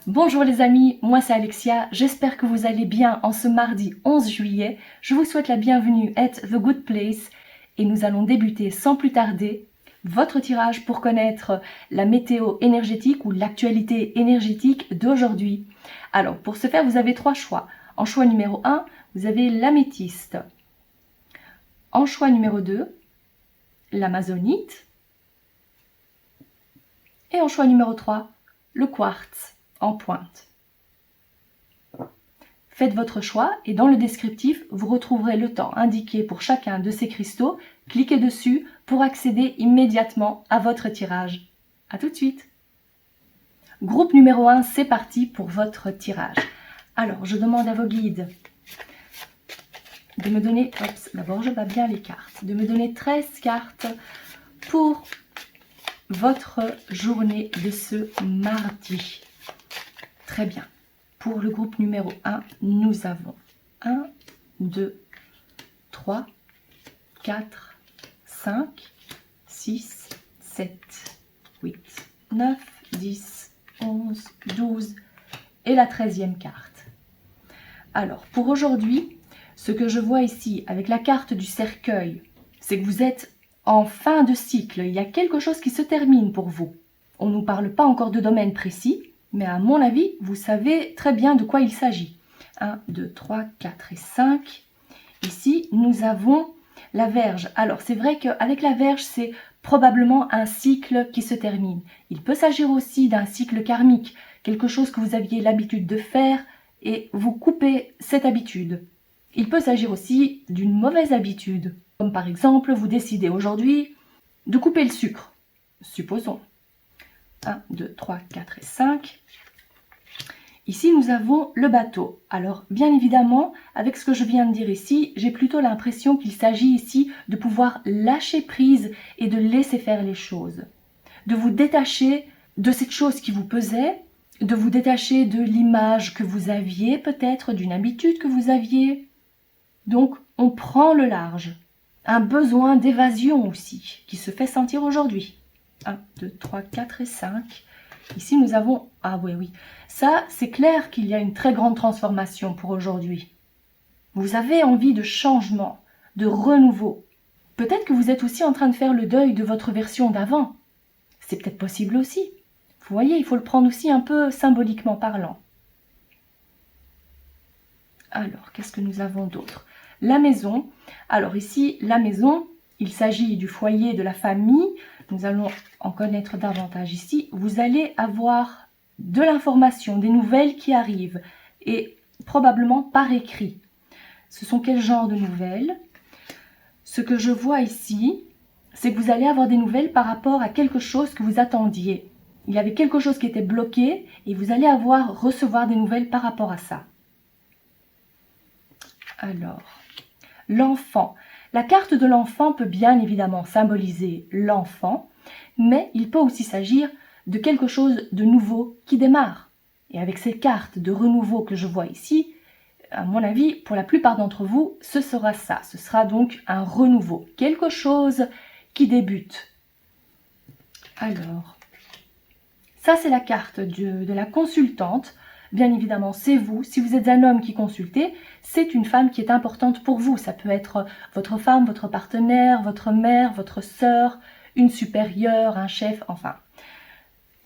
Bonjour les amis, moi c'est Alexia, j'espère que vous allez bien en ce mardi 11 juillet. Je vous souhaite la bienvenue at The Good Place et nous allons débuter sans plus tarder votre tirage pour connaître la météo énergétique ou l'actualité énergétique d'aujourd'hui. Alors pour ce faire, vous avez trois choix. En choix numéro 1, vous avez l'améthyste. En choix numéro 2, l'amazonite. Et en choix numéro 3, le quartz en pointe. Faites votre choix et dans le descriptif, vous retrouverez le temps indiqué pour chacun de ces cristaux. Cliquez dessus pour accéder immédiatement à votre tirage. A tout de suite. Groupe numéro 1, c'est parti pour votre tirage. Alors, je demande à vos guides de me donner, d'abord je bats bien les cartes, de me donner 13 cartes pour votre journée de ce mardi. Très bien. Pour le groupe numéro 1, nous avons 1, 2, 3, 4, 5, 6, 7, 8, 9, 10, 11, 12 et la 13e carte. Alors, pour aujourd'hui, ce que je vois ici avec la carte du cercueil, c'est que vous êtes en fin de cycle. Il y a quelque chose qui se termine pour vous. On ne nous parle pas encore de domaine précis, mais à mon avis, vous savez très bien de quoi il s'agit. 1, 2, 3, 4 et 5. Ici, nous avons la Vierge. Alors, c'est vrai qu'avec la Vierge, c'est probablement un cycle qui se termine. Il peut s'agir aussi d'un cycle karmique, quelque chose que vous aviez l'habitude de faire et vous coupez cette habitude. Il peut s'agir aussi d'une mauvaise habitude, comme par exemple, vous décidez aujourd'hui de couper le sucre, supposons. 1, 2, 3, 4 et 5. Ici, nous avons le bateau. Alors, bien évidemment, avec ce que je viens de dire ici, j'ai plutôt l'impression qu'il s'agit ici de pouvoir lâcher prise et de laisser faire les choses. De vous détacher de cette chose qui vous pesait, de vous détacher de l'image que vous aviez peut-être, d'une habitude que vous aviez. Donc, on prend le large. Un besoin d'évasion aussi, qui se fait sentir aujourd'hui. 1, 2, 3, 4 et 5. Ici, nous avons... Ah oui. Ça, c'est clair qu'il y a une très grande transformation pour aujourd'hui. Vous avez envie de changement, de renouveau. Peut-être que vous êtes aussi en train de faire le deuil de votre version d'avant. C'est peut-être possible aussi. Vous voyez, il faut le prendre aussi un peu symboliquement parlant. Alors, qu'est-ce que nous avons d'autre? La maison. Alors ici, la maison, il s'agit du foyer, de la famille. Nous allons en connaître davantage ici. Vous allez avoir de l'information, des nouvelles qui arrivent et probablement par écrit. Ce sont quel genre de nouvelles? Ce que je vois ici, c'est que vous allez avoir des nouvelles par rapport à quelque chose que vous attendiez. Il y avait quelque chose qui était bloqué et vous allez recevoir des nouvelles par rapport à ça. Alors, l'enfant. La carte de l'enfant peut bien évidemment symboliser l'enfant, mais il peut aussi s'agir de quelque chose de nouveau qui démarre. Et avec ces cartes de renouveau que je vois ici, à mon avis, pour la plupart d'entre vous, ce sera ça. Ce sera donc un renouveau, quelque chose qui débute. Alors, ça c'est la carte de la consultante. Bien évidemment, c'est vous. Si vous êtes un homme qui consultez, c'est une femme qui est importante pour vous. Ça peut être votre femme, votre partenaire, votre mère, votre sœur, une supérieure, un chef, enfin.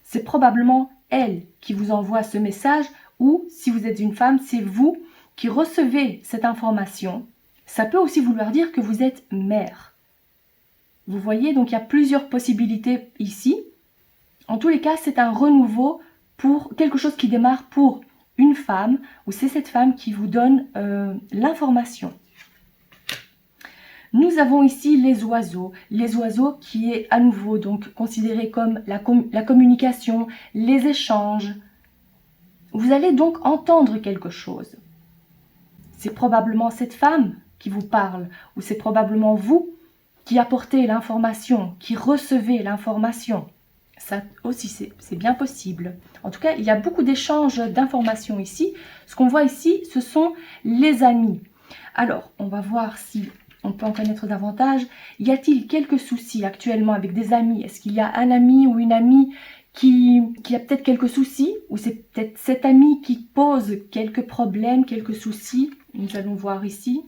C'est probablement elle qui vous envoie ce message ou, si vous êtes une femme, c'est vous qui recevez cette information. Ça peut aussi vouloir dire que vous êtes mère. Vous voyez, donc il y a plusieurs possibilités ici. En tous les cas, c'est un renouveau pour quelque chose qui démarre pour une femme, ou c'est cette femme qui vous donne l'information. Nous avons ici les oiseaux qui est à nouveau donc considéré comme la communication, les échanges. Vous allez donc entendre quelque chose. C'est probablement cette femme qui vous parle, ou c'est probablement vous qui apportez l'information, qui recevez l'information. Ça aussi, c'est bien possible. En tout cas, il y a beaucoup d'échanges d'informations ici. Ce qu'on voit ici, ce sont les amis. Alors, on va voir si on peut en connaître davantage. Y a-t-il quelques soucis actuellement avec des amis? Est-ce qu'il y a un ami ou une amie qui a peut-être quelques soucis, ou c'est peut-être cet ami qui pose quelques problèmes, quelques soucis. Nous allons voir ici.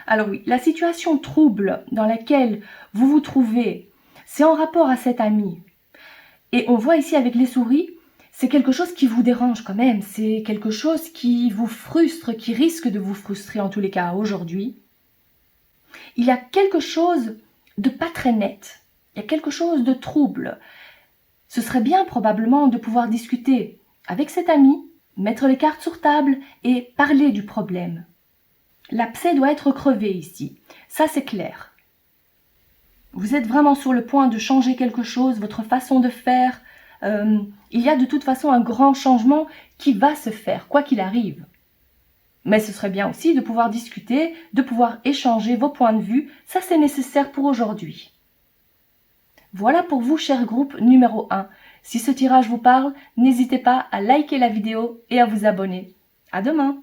Alors oui, la situation trouble dans laquelle vous vous trouvez, c'est en rapport à cet ami. Et on voit ici avec les souris, c'est quelque chose qui vous dérange quand même, c'est quelque chose qui vous frustre, qui risque de vous frustrer en tous les cas aujourd'hui. Il y a quelque chose de pas très net, il y a quelque chose de trouble. Ce serait bien probablement de pouvoir discuter avec cet ami, mettre les cartes sur table et parler du problème. L'abcès doit être crevé ici, ça c'est clair. Vous êtes vraiment sur le point de changer quelque chose, votre façon de faire. Il y a de toute façon un grand changement qui va se faire, quoi qu'il arrive. Mais ce serait bien aussi de pouvoir discuter, de pouvoir échanger vos points de vue, ça c'est nécessaire pour aujourd'hui. Voilà pour vous, cher groupe numéro 1. Si ce tirage vous parle, n'hésitez pas à liker la vidéo et à vous abonner. À demain!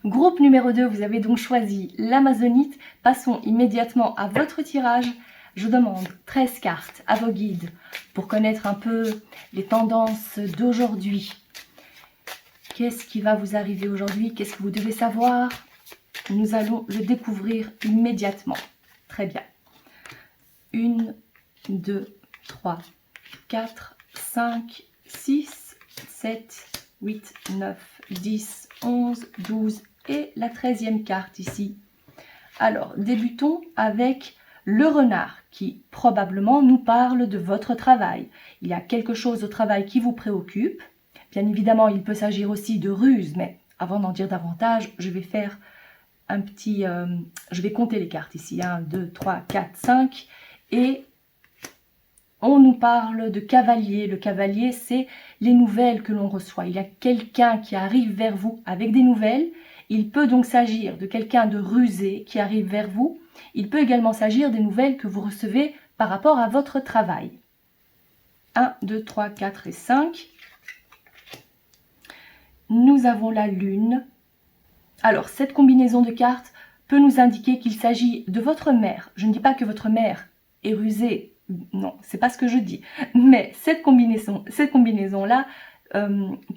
Groupe numéro 2, vous avez donc choisi l'Amazonite. Passons immédiatement à votre tirage. Je demande 13 cartes à vos guides pour connaître un peu les tendances d'aujourd'hui. Qu'est-ce qui va vous arriver aujourd'hui? Qu'est-ce que vous devez savoir? Nous allons le découvrir immédiatement. Très bien. 1, 2, 3, 4, 5, 6, 7, 8, 9, 10, 11, 12 et la 13e carte ici. Alors, débutons avec le renard qui probablement nous parle de votre travail. Il y a quelque chose au travail qui vous préoccupe. Bien évidemment, il peut s'agir aussi de ruse, mais avant d'en dire davantage, je vais faire un petit... je vais compter les cartes ici. 1, 2, 3, 4, 5 et... on nous parle de cavalier. Le cavalier, c'est les nouvelles que l'on reçoit. Il y a quelqu'un qui arrive vers vous avec des nouvelles. Il peut donc s'agir de quelqu'un de rusé qui arrive vers vous. Il peut également s'agir des nouvelles que vous recevez par rapport à votre travail. 1, 2, 3, 4 et 5. Nous avons la lune. Alors, cette combinaison de cartes peut nous indiquer qu'il s'agit de votre mère. Je ne dis pas que votre mère est rusée. Non, c'est pas ce que je dis. Mais cette combinaison-là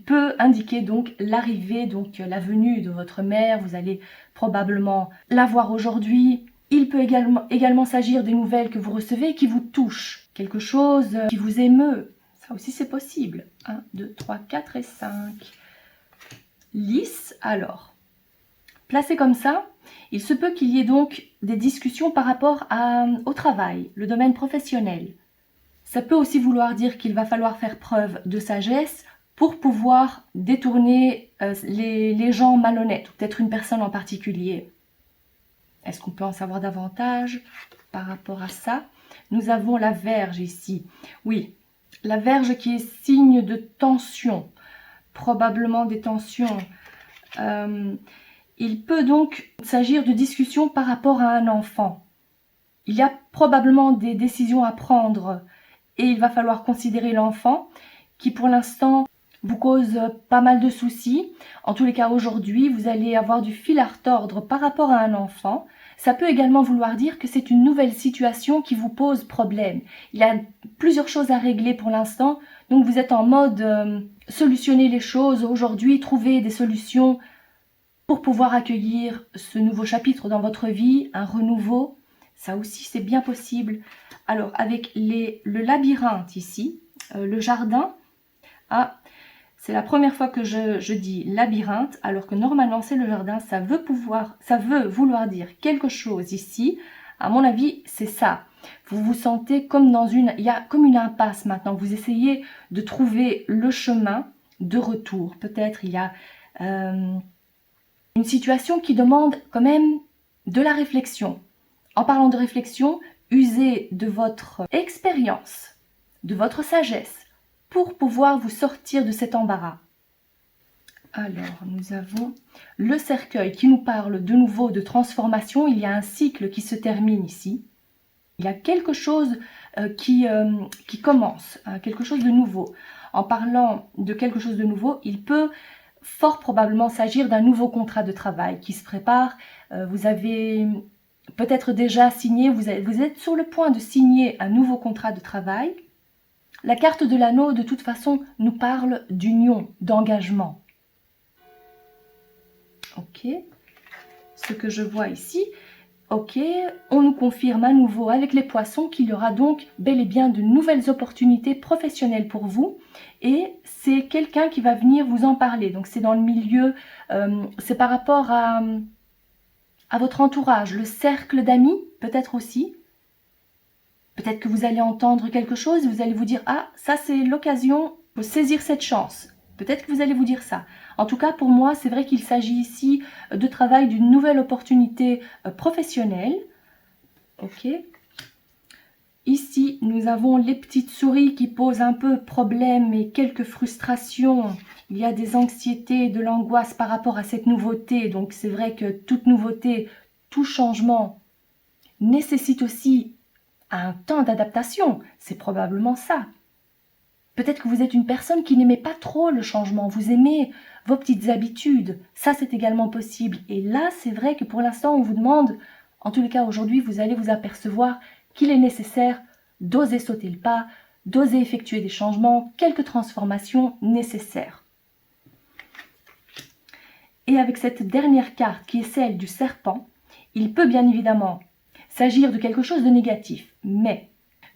peut indiquer donc l'arrivée, donc la venue de votre mère. Vous allez probablement la voir aujourd'hui. Il peut également s'agir des nouvelles que vous recevez qui vous touchent. Quelque chose qui vous émeut. Ça aussi c'est possible. 1, 2, 3, 4 et 5. Lisse, alors. Placé comme ça, il se peut qu'il y ait donc des discussions par rapport au travail, le domaine professionnel. Ça peut aussi vouloir dire qu'il va falloir faire preuve de sagesse pour pouvoir détourner les gens malhonnêtes, ou peut-être une personne en particulier. Est-ce qu'on peut en savoir davantage par rapport à ça? Nous avons la Vierge ici. Oui, la Vierge qui est signe de tension, probablement des tensions. Il peut donc s'agir de discussions par rapport à un enfant. Il y a probablement des décisions à prendre et il va falloir considérer l'enfant qui pour l'instant vous cause pas mal de soucis. En tous les cas aujourd'hui vous allez avoir du fil à retordre par rapport à un enfant. Ça peut également vouloir dire que c'est une nouvelle situation qui vous pose problème. Il y a plusieurs choses à régler pour l'instant, donc vous êtes en mode solutionner les choses aujourd'hui, trouver des solutions pour pouvoir accueillir ce nouveau chapitre dans votre vie, un renouveau. Ça aussi c'est bien possible. Alors avec le labyrinthe ici, le jardin, c'est la première fois que je dis labyrinthe, alors que normalement c'est le jardin, ça veut vouloir dire quelque chose ici. À mon avis, c'est ça. Vous vous sentez comme il y a comme une impasse maintenant. Vous essayez de trouver le chemin de retour. Peut-être il y a une situation qui demande quand même de la réflexion. En parlant de réflexion, usez de votre expérience, de votre sagesse, pour pouvoir vous sortir de cet embarras. Alors, nous avons le cercueil qui nous parle de nouveau de transformation. Il y a un cycle qui se termine ici. Il y a quelque chose qui commence, quelque chose de nouveau. En parlant de quelque chose de nouveau, il peut fort probablement s'agir d'un nouveau contrat de travail qui se prépare. Vous avez peut-être déjà signé, vous êtes sur le point de signer un nouveau contrat de travail. La carte de l'anneau, de toute façon, nous parle d'union, d'engagement. Ok, ce que je vois ici, ok, on nous confirme à nouveau avec les poissons qu'il y aura donc bel et bien de nouvelles opportunités professionnelles pour vous. Et c'est quelqu'un qui va venir vous en parler. Donc c'est dans le milieu, c'est par rapport à votre entourage, le cercle d'amis, peut-être aussi. Peut-être que vous allez entendre quelque chose, vous allez vous dire « Ah, ça c'est l'occasion de saisir cette chance ». Peut-être que vous allez vous dire ça. En tout cas, pour moi, c'est vrai qu'il s'agit ici de travail d'une nouvelle opportunité professionnelle. Ok. Ici, nous avons les petites souris qui posent un peu problème et quelques frustrations. Il y a des anxiétés, de l'angoisse par rapport à cette nouveauté. Donc, c'est vrai que toute nouveauté, tout changement nécessite aussi un temps d'adaptation, c'est probablement ça. Peut-être que vous êtes une personne qui n'aimait pas trop le changement, vous aimez vos petites habitudes, ça c'est également possible. Et là, c'est vrai que pour l'instant, on vous demande, en tous les cas aujourd'hui, vous allez vous apercevoir qu'il est nécessaire d'oser sauter le pas, d'oser effectuer des changements, quelques transformations nécessaires. Et avec cette dernière carte qui est celle du serpent, il peut bien évidemment s'agir de quelque chose de négatif, mais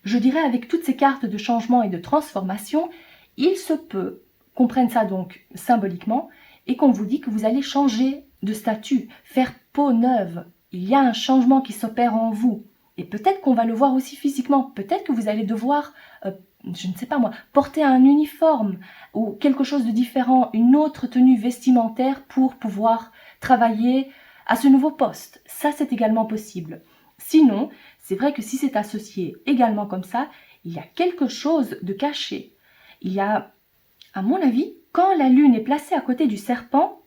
je dirais avec toutes ces cartes de changement et de transformation, il se peut qu'on prenne ça donc symboliquement et qu'on vous dit que vous allez changer de statut, faire peau neuve. Il y a un changement qui s'opère en vous et peut-être qu'on va le voir aussi physiquement, peut-être que vous allez devoir, je ne sais pas moi, porter un uniforme ou quelque chose de différent, une autre tenue vestimentaire pour pouvoir travailler à ce nouveau poste. Ça, c'est également possible. Sinon, c'est vrai que si c'est associé également comme ça, il y a quelque chose de caché. Il y a, à mon avis, quand la lune est placée à côté du serpent,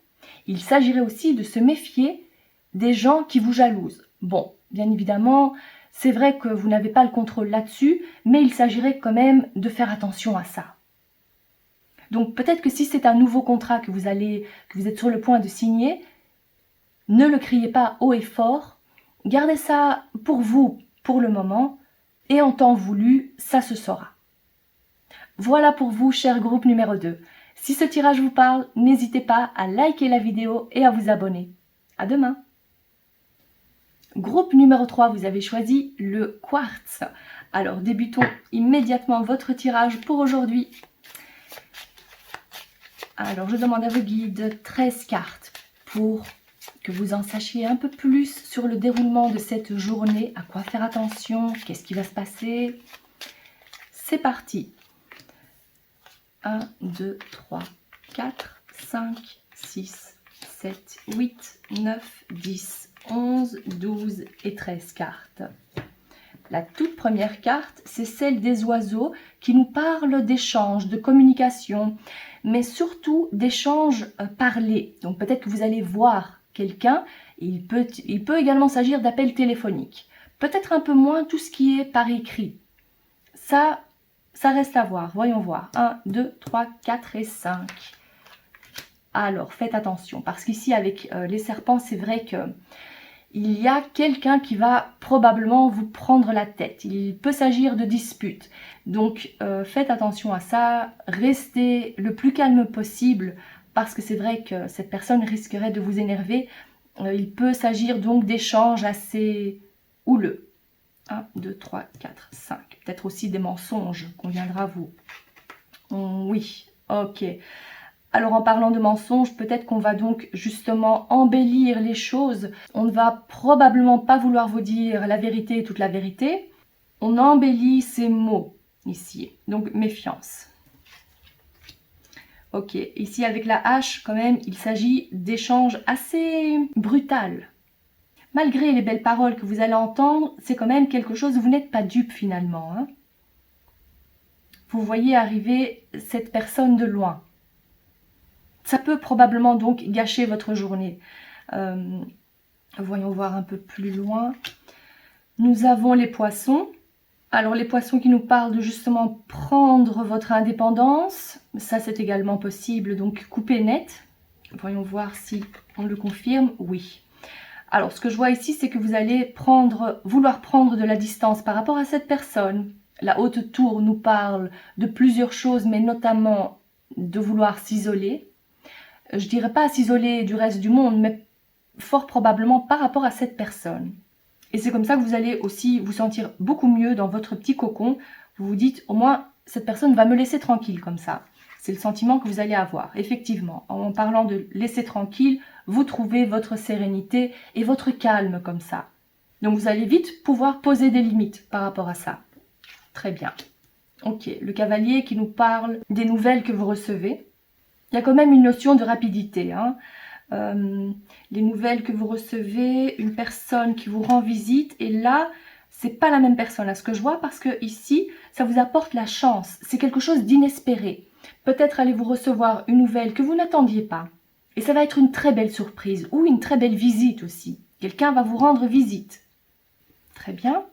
il s'agirait aussi de se méfier des gens qui vous jalousent. Bon, bien évidemment, c'est vrai que vous n'avez pas le contrôle là-dessus, mais il s'agirait quand même de faire attention à ça. Donc peut-être que si c'est un nouveau contrat que vous êtes sur le point de signer, ne le criez pas haut et fort. Gardez ça pour vous, pour le moment, et en temps voulu, ça se saura. Voilà pour vous, cher groupe numéro 2. Si ce tirage vous parle, n'hésitez pas à liker la vidéo et à vous abonner. À demain. Groupe numéro 3, vous avez choisi le quartz. Alors, débutons immédiatement votre tirage pour aujourd'hui. Alors, je demande à vos guides 13 cartes pour que vous en sachiez un peu plus sur le déroulement de cette journée, à quoi faire attention, qu'est-ce qui va se passer. C'est parti. 1, 2, 3, 4, 5, 6, 7, 8, 9, 10, 11, 12 et 13 cartes. La toute première carte, c'est celle des oiseaux qui nous parle d'échanges, de communication, mais surtout d'échanges parlés. Donc peut-être que vous allez voir quelqu'un, il peut également s'agir d'appels téléphoniques. Peut-être un peu moins tout ce qui est par écrit. Ça reste à voir. Voyons voir. 1, 2, 3, 4 et 5. Alors, faites attention, parce qu'ici, avec les serpents, c'est vrai que il y a quelqu'un qui va probablement vous prendre la tête. Il peut s'agir de disputes. Donc, faites attention à ça. Restez le plus calme possible, parce que c'est vrai que cette personne risquerait de vous énerver. Il peut s'agir donc d'échanges assez houleux. 1, 2, 3, 4, 5. Peut-être aussi des mensonges qu'on viendra vous... Oui, ok. Alors en parlant de mensonges, peut-être qu'on va donc justement embellir les choses. On ne va probablement pas vouloir vous dire la vérité et toute la vérité. On embellit ces mots ici. Donc méfiance. Ok, ici avec la hache quand même, il s'agit d'échanges assez brutals. Malgré les belles paroles que vous allez entendre, c'est quand même quelque chose où vous n'êtes pas dupe finalement. Hein. Vous voyez arriver cette personne de loin. Ça peut probablement donc gâcher votre journée. Voyons voir un peu plus loin. Nous avons les poissons. Alors les poissons qui nous parlent de justement prendre votre indépendance. Ça c'est également possible, donc couper net. Voyons voir si on le confirme. Oui. Alors ce que je vois ici, c'est que vous allez vouloir prendre de la distance par rapport à cette personne. La haute tour nous parle de plusieurs choses, mais notamment de vouloir s'isoler. Je dirais pas s'isoler du reste du monde, mais fort probablement par rapport à cette personne. Et c'est comme ça que vous allez aussi vous sentir beaucoup mieux dans votre petit cocon. Vous vous dites, au moins, cette personne va me laisser tranquille comme ça. C'est le sentiment que vous allez avoir. Effectivement, en parlant de laisser tranquille, vous trouvez votre sérénité et votre calme comme ça. Donc vous allez vite pouvoir poser des limites par rapport à ça. Très bien. Ok, le cavalier qui nous parle des nouvelles que vous recevez. Il y a quand même une notion de rapidité, hein. Les nouvelles que vous recevez, une personne qui vous rend visite, et là, c'est pas la même personne à ce que je vois, parce que ici, ça vous apporte la chance, c'est quelque chose d'inespéré. Peut-être allez-vous recevoir une nouvelle que vous n'attendiez pas, et ça va être une très belle surprise, ou une très belle visite aussi. Quelqu'un va vous rendre visite. Très bien.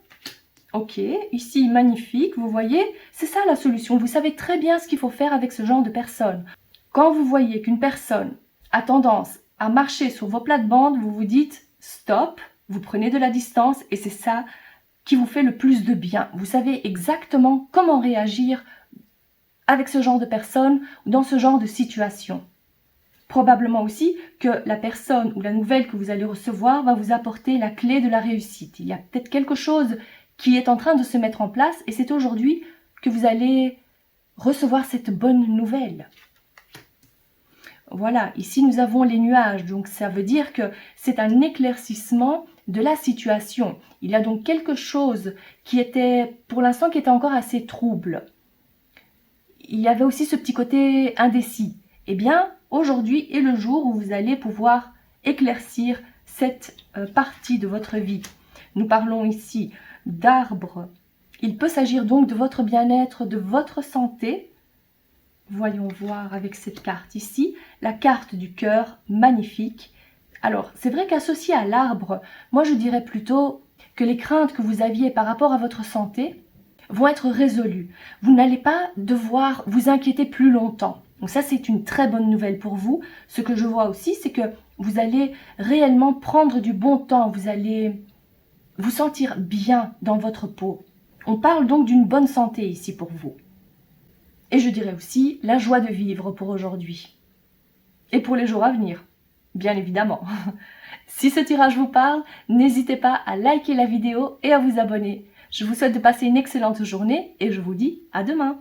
Ok, ici, magnifique, vous voyez, c'est ça la solution, vous savez très bien ce qu'il faut faire avec ce genre de personne. Quand vous voyez qu'une personne a tendance à marcher sur vos plates-bandes, vous vous dites stop, vous prenez de la distance et c'est ça qui vous fait le plus de bien. Vous savez exactement comment réagir avec ce genre de personne ou dans ce genre de situation. Probablement aussi que la personne ou la nouvelle que vous allez recevoir va vous apporter la clé de la réussite. Il y a peut-être quelque chose qui est en train de se mettre en place et c'est aujourd'hui que vous allez recevoir cette bonne nouvelle. Voilà, ici nous avons les nuages, donc ça veut dire que c'est un éclaircissement de la situation. Il y a donc quelque chose qui était, pour l'instant, qui était encore assez trouble. Il y avait aussi ce petit côté indécis. Eh bien, aujourd'hui est le jour où vous allez pouvoir éclaircir cette partie de votre vie. Nous parlons ici d'arbres. Il peut s'agir donc de votre bien-être, de votre santé. Voyons voir avec cette carte ici, la carte du cœur, magnifique. Alors, c'est vrai qu'associé à l'arbre, moi je dirais plutôt que les craintes que vous aviez par rapport à votre santé vont être résolues. Vous n'allez pas devoir vous inquiéter plus longtemps. Donc ça, c'est une très bonne nouvelle pour vous. Ce que je vois aussi, c'est que vous allez réellement prendre du bon temps. Vous allez vous sentir bien dans votre peau. On parle donc d'une bonne santé ici pour vous. Et je dirais aussi la joie de vivre pour aujourd'hui. Et pour les jours à venir, bien évidemment. Si ce tirage vous parle, n'hésitez pas à liker la vidéo et à vous abonner. Je vous souhaite de passer une excellente journée et je vous dis à demain.